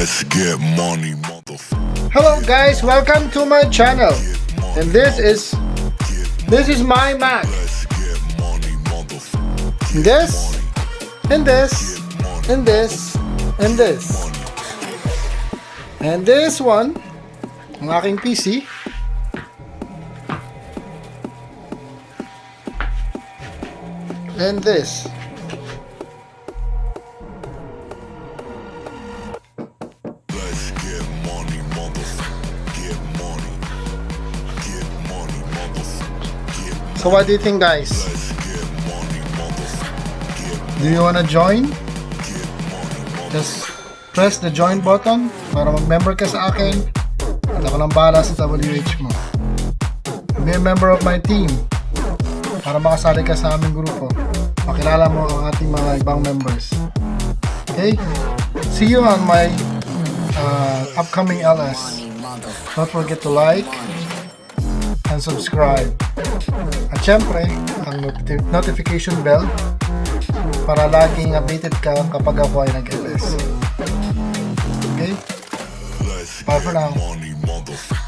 Let's get money, motherfucker. Hello guys, welcome to my channel. And this is my Mac. Let's get money, motherfucker. This and this and this and this. And this one, ang aking PC. And this. Let's get money, motherfucker. Get money. Get money, motherfucker. Get money. So what do you think, guys? Let's get money, motherfucker. Get Do you wanna join? money, Just press the join button para mag-member ka sa akin at ako lang bahala sa WH mo. Be a member of my team para makasali ka sa aming grupo. Makilala mo ang ating mga ibang members. Okay? See you on my upcoming LS. Don't forget to like and subscribe. At syempre, ang notification bell para laging updated ka kapag ako ay nag-LS. Okay? Let's Bye for now. money, motherfucker.